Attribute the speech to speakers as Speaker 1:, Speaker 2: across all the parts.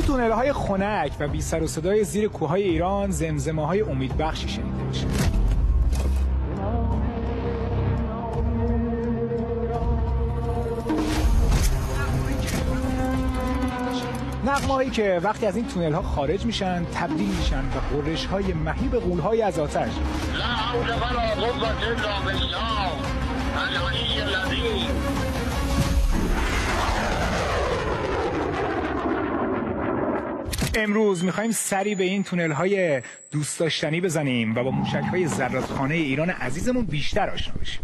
Speaker 1: تو تونل‌های خنک و بی سر و صدای زیر کوههای ایران زمزمه‌های امیدبخشی شنیده میشه. نغمه‌هایی که وقتی از این تونل‌ها خارج میشن تبدیل میشن به غرش‌های مهیب غول‌های از آتش.
Speaker 2: لا حول ولا قوة الا بالله العلی العظیم.
Speaker 1: امروز میخوایم سری به این تونل‌های دوست داشتنی بزنیم و با موشک‌های زرادخانه ایران عزیزمون بیشتر آشنا بشیم.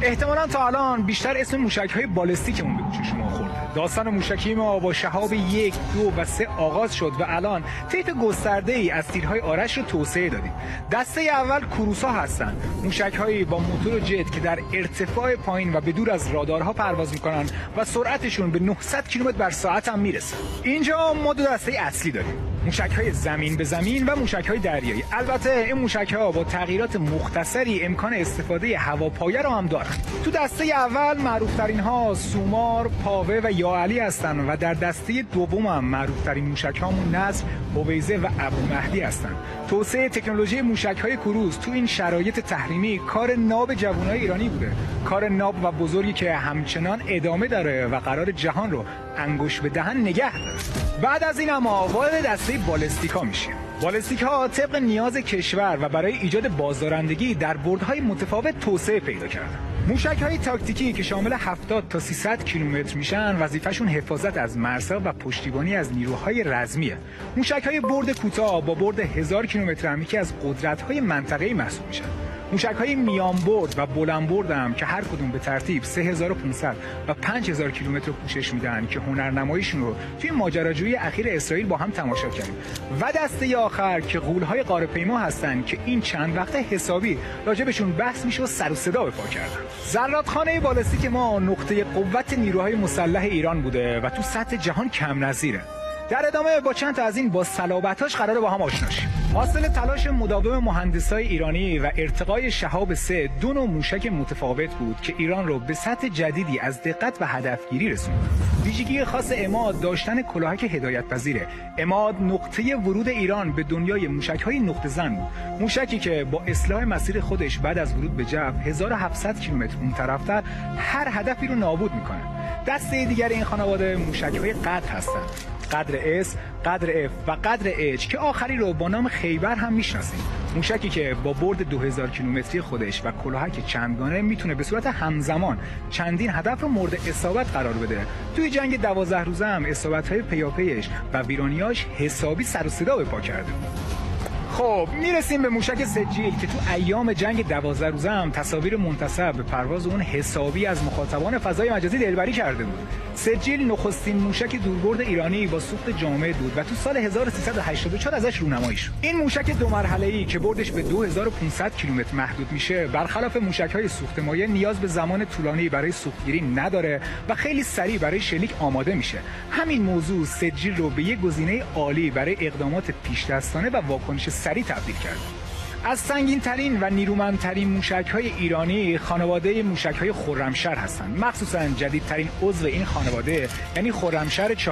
Speaker 1: احتمالاً تا الان بیشتر اسم موشک‌های بالستیکمون به گوش شما خورده. داستان موشکی ما با شهاب 1، 2 و 3 آغاز شد و الان طیف گسترده‌ای از تیرهای آرش رو توسعه دادیم. دسته اول کروس‌ها هستن، موشک‌هایی با موتور جت که در ارتفاع پایین و به دور از رادارها پرواز می‌کنن و سرعتشون به 900 کیلومتر بر ساعت هم میرسه. اینجا ما دو دسته اصلی داریم، موشک‌های زمین به زمین و موشک‌های دریایی. البته این موشک‌ها با تغییرات مختصری امکان استفاده هواپایه رو هم دارن. تو دسته اول معروف‌ترین ها سومار، پاوه و یا علی هستن و در دسته دوم هم معروف‌ترین موشک‌هامون نصر، هویزه و ابو مهدی هستن. توسعه تکنولوژی موشک‌های کروز تو این شرایط تحریمی کار ناب جوانای ایرانی بوده. کار ناب و بزرگی که همچنان ادامه داره و قرار جهان رو انگوش به دهن نگه داره. بعد از این اما وارد دسته بالستیکا میشیم. بالستیک‌ها طبق نیاز کشور و برای ایجاد بازدارندگی در بردهای متفاوت توسعه پیدا کردن. موشک‌های تاکتیکی که شامل 70 تا 300 کیلومتر میشن وظیفه‌شون حفاظت از مرزها و پشتیبانی از نیروهای رزمیه. موشک‌های برد کوتاه با برد 1000 کیلومتر هم یکی از قدرت‌های منطقه‌ای محسوب میشن. موشک‌های میان برد و بلند برد هم که هر کدوم به ترتیب 3500 و 5000 کیلومتر پوشش میدن که هنرنماییشون رو توی ماجراجویی اخیر اسرائیل با هم تماشا کردیم. و دسته آخر که غول‌های قاره‌پیما هستن که این چند وقته حسابی راجبشون بحث میشه و سر و صدا به پا کردن. زرادخانه بالستیک ما نقطه قوت نیروهای مسلح ایران بوده و تو سطح جهان کم نظیره. در ادامه با چند تا از این با صلابتاش قراره با هم آشنا شیم. حاصل تلاش مداوم مهندسای ایرانی و ارتقای شهاب 3 دو نوع موشک متفاوت بود که ایران رو به سطح جدیدی از دقت و هدفگیری رسوند. ویژگی خاص عماد داشتن کلاهک هدایت پذیره. عماد نقطه ورود ایران به دنیای موشک‌های نقطه زن بود. موشکی که با اصلاح مسیر خودش بعد از ورود به جو 1700 کیلومتر اون طرفتر هر هدفی رو نابود میکنه. دسته دیگر این خانواده موشک‌های قدر هستند. قدر S، قدر F و قدر H که آخری رو با نام خیبر هم میشناسیم. موشکی که با برد 2000 کیلومتری خودش و کلاهک چندگانه میتونه به صورت همزمان چندین هدف رو مورد اصابت قرار بده. توی جنگ 12 روزه هم اصابت‌های پیاپیش و ویرانیاش حسابی سر و صدا به پا کرده. خب میرسیم به موشک سجیل که تو ایام جنگ 12 روزه هم تصاویر منتسب به پرواز اون حسابی از مخاطبان فضای مجازی دلبری کرده بود. سجیل نخستین موشک دوربرد ایرانی با سوخت جامد بود و تو سال 1384 ازش رونمایی شد. این موشک دو مرحله‌ای که بردش به 2500 کیلومتر محدود میشه، برخلاف موشک‌های سوخت مایع نیاز به زمان طولانی برای سوختگیری نداره و خیلی سریع برای شلیک آماده میشه. همین موضوع سجیل رو به یک گزینه عالی برای اقدامات پیش‌دستانه و واکنش سریع تبدیل کرد. از سنگین‌ترین و نیرومندترین موشک‌های ایرانی خانواده موشک‌های خرمشهر هستند. مخصوصاً جدیدترین عضو این خانواده یعنی خرمشهر 4،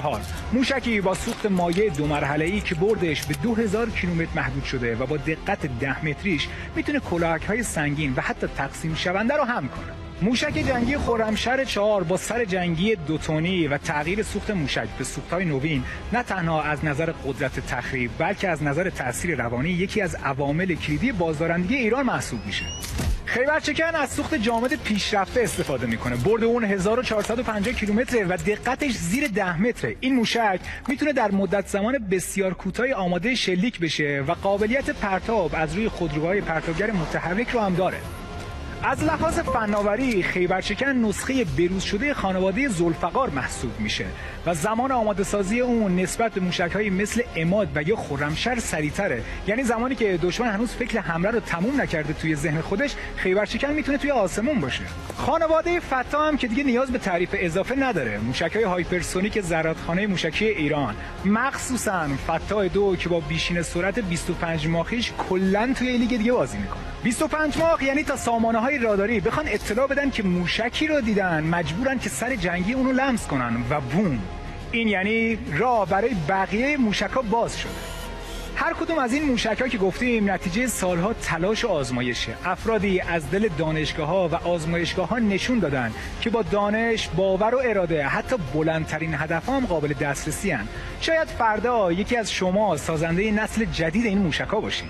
Speaker 1: موشکی با سوخت مایع دو مرحله‌ای که بردش به 2000 کیلومتر محدود شده و با دقت 10 متریش میتونه کلاهک‌های سنگین و حتی تقسیم شونده رو حمل کنه. موشک جنگی خرمشهر 4 با سر جنگی 2 تنی و تغییر سوخت موشک به سوخت‌های نوین نه تنها از نظر قدرت تخریب بلکه از نظر تأثیر روانی یکی از عوامل کلیدی بازدارندگی ایران محسوب میشه. خیبرچکن از سوخت جامد پیشرفته استفاده میکنه. برد اون 1450 کیلومتر و دقتش زیر 10 متره. این موشک میتونه در مدت زمان بسیار کوتاهی آماده شلیک بشه و قابلیت پرتاب از روی خودروهای پرتابگر متحرک رو هم داره. از لحاظ فناوری خیبرچکن نسخه بروز شده خانواده ذوالفقار محسوب میشه و زمان آماده سازی اون نسبت به موشک‌های مثل عماد و یا خرمشهر سریع‌تره. یعنی زمانی که دشمن هنوز فکر حمله رو تموم نکرده توی ذهن خودش، خیبرچکن میتونه توی آسمون باشه. خانواده فتا هم که دیگه نیاز به تعریف اضافه نداره. موشک‌های هایپرسونیک زرادخانه موشکی ایران، مخصوصاً فتا 2 که با بیشین سرعت 25 ماخیش کلاً توی لیگ دیگه بازی میکنه. 25 ماخ یعنی تا سامانه‌های راداری بخوان اطلاع بدن که موشکی رو دیدن، مجبورن که سر جنگی اونو لمس کنن و بوم، این یعنی راه برای بقیه موشک‌ها باز شده. هر کدوم از این موشک‌ها که گفتیم نتیجه سالها تلاش و آزمایشه. افرادی از دل دانشگاه‌ها و آزمایشگاه‌ها نشون دادن که با دانش، باور و اراده حتی بلندترین هدف‌ها هم قابل دسترسی هستند. شاید فردا یکی از شما سازنده نسل جدید این موشک‌ها باشید.